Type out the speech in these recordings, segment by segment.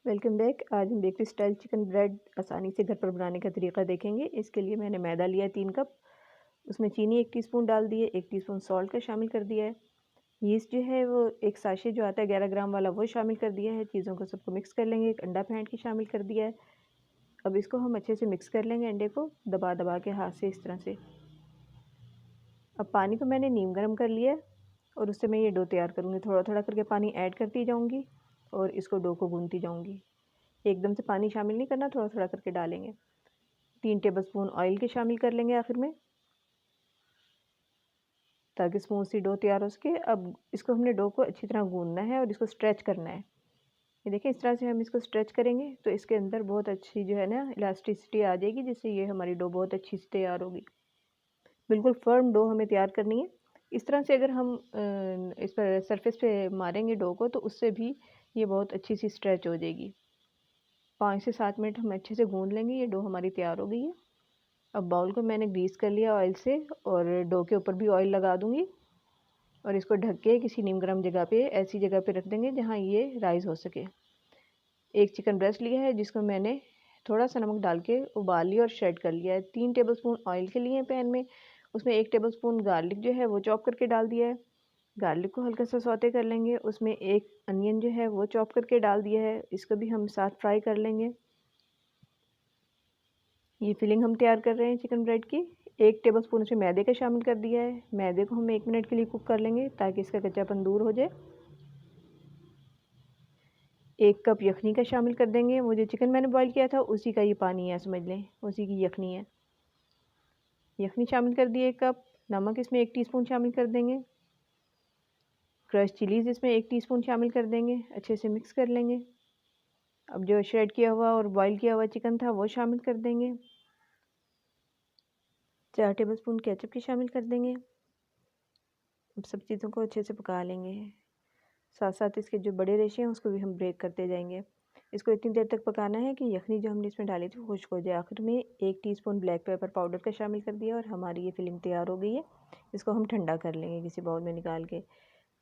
Welcome back. आज हम bakery style chicken bread आसानी से घर पर बनाने का तरीका देखेंगे। इसके लिए मैंने मैदा लिया है 3 कप। उसमें चीनी 1 टीस्पून डाल दी है, 1 टीस्पून सॉल्ट का शामिल कर दिया है। यीस्ट जो है वो एक साशे जो आता है 11 ग्राम वाला वो शामिल कर दिया है। चीज़ों को सबको मिक्स कर लेंगे। एक अंडा फेंट के शामिल कर दिया है। अब इसको हम अच्छे से मिक्स कर लेंगे, अंडे को दबा दबा के हाथ से इस तरह से। अब पानी को मैंने नीम गर्म कर लिया है और उससे मैं ये डो तैयार करूँगी। थोड़ा थोड़ा करके पानी ऐड करती जाऊँगी और इसको डो को गूँथती जाऊँगी। एकदम से पानी शामिल नहीं करना, थोड़ा थोड़ा करके डालेंगे। 3 टेबलस्पून ऑयल के शामिल कर लेंगे आखिर में, ताकि स्मूथ सी डो तैयार हो सके। अब इसको हमने डो को अच्छी तरह गूंदना है और इसको स्ट्रेच करना है। ये देखें, इस तरह से हम इसको स्ट्रेच करेंगे तो इसके अंदर बहुत अच्छी जो है ना इलास्टिसिटी आ जाएगी, जिससे ये हमारी डो बहुत अच्छी से तैयार होगी। बिल्कुल फर्म डो हमें तैयार करनी है। इस तरह से अगर हम इस पर सरफेस पे मारेंगे डो को, तो उससे भी ये बहुत अच्छी सी स्ट्रेच हो जाएगी। 5 से 7 मिनट हम अच्छे से गूंद लेंगे। ये डो हमारी तैयार हो गई है। अब बाउल को मैंने ग्रीस कर लिया ऑयल से और डो के ऊपर भी ऑयल लगा दूंगी और इसको ढक के किसी नीम गर्म जगह पे, ऐसी जगह पे रख देंगे जहाँ ये राइज़ हो सके। एक चिकन ब्रेस्ट लिया है जिसको मैंने थोड़ा सा नमक डाल के उबाल लिया और शेड कर लिया है। 3 टेबलस्पून ऑयल के लिए पैन में, उसमें 1 टेबलस्पून गार्लिक जो है वो चॉप करके डाल दिया है। गार्लिक को हल्का सा सौते कर लेंगे। उसमें 1 अनियन जो है वो चॉप करके डाल दिया है। इसको भी हम साथ फ्राई कर लेंगे। ये फिलिंग हम तैयार कर रहे हैं चिकन ब्रेड की। 1 टेबलस्पून इसमें मैदे का शामिल कर दिया है। मैदे को हम 1 मिनट के लिए कुक कर लेंगे ताकि इसका कच्चापन दूर हो जाए। 1 कप यखनी का शामिल कर देंगे। वो जो चिकन मैंने बॉईल किया था उसी का ये पानी है, समझ लें, उसी की यखनी है। यखनी शामिल कर दिए 1 कप। नमक इसमें 1 टीस्पून शामिल कर देंगे। क्रश चिलीज़ इसमें 1 टीस्पून शामिल कर देंगे। अच्छे से मिक्स कर लेंगे। अब जो श्रेड किया हुआ और बॉईल किया हुआ चिकन था वो शामिल कर देंगे। 4 टेबलस्पून केचप की शामिल कर देंगे। अब सब चीज़ों को अच्छे से पका लेंगे। साथ साथ इसके जो बड़े रेशे हैं उसको भी हम ब्रेक करते जाएंगे। इसको इतनी देर तक पकाना है कि यखनी जो हमने इसमें डाली थी खुश्क हो जाए। आखिर में 1 टीस्पून ब्लैक पेपर पाउडर का शामिल कर दिया और हमारी ये फिलिंग तैयार हो गई है। इसको हम ठंडा कर लेंगे किसी बाउल में निकाल के।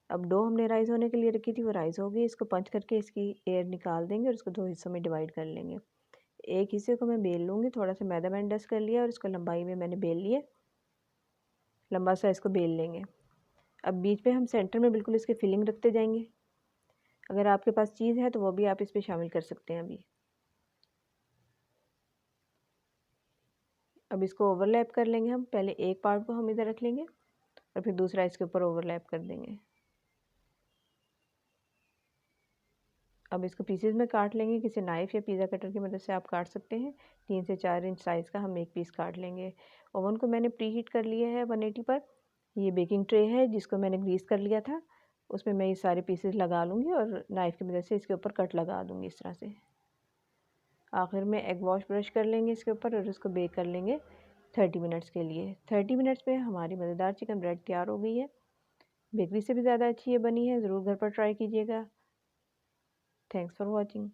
अब डो हमने राइस होने के लिए रखी थी, वो राइस हो गई। इसको पंच करके इसकी एयर निकाल देंगे और इसको 2 हिस्सों में डिवाइड कर लेंगे। एक हिस्से को मैं बेल लूँगी, थोड़ा सा मैदा मैंने डस्ट कर लिया और इसको लंबाई में मैंने बेल लिया। लंबा सा इसको बेल लेंगे। अब बीच में हम सेंटर में बिल्कुल इसके फिलिंग रखते जाएंगे। अगर आपके पास चीज़ है तो वो भी आप इस पर शामिल कर सकते हैं अभी। अब इसको ओवरलैप कर लेंगे हम। पहले एक पार्ट को हम इधर रख लेंगे और फिर दूसरा इसके ऊपर ओवरलैप कर देंगे। अब इसको पीसेस में काट लेंगे। किसी नाइफ़ या पिज़्ज़ा कटर की मदद से आप काट सकते हैं। 3 से 4 इंच साइज़ का हम एक पीस काट लेंगे। ओवन को मैंने प्री हीट कर लिया है 180 पर। ये बेकिंग ट्रे है जिसको मैंने ग्रीस कर लिया था। उसमें मैं ये सारे पीसेस लगा लूँगी और नाइफ़ की मदद से इसके ऊपर कट लगा दूँगी इस तरह से। आखिर में एग वॉश ब्रश कर लेंगे इसके ऊपर और इसको बेक कर लेंगे 30 मिनट्स के लिए। 30 मिनट्स में हमारी मज़ेदार चिकन ब्रेड तैयार हो गई है। बेकरी से भी ज़्यादा अच्छी ये बनी है। ज़रूर घर पर ट्राई कीजिएगा। Thanks for watching.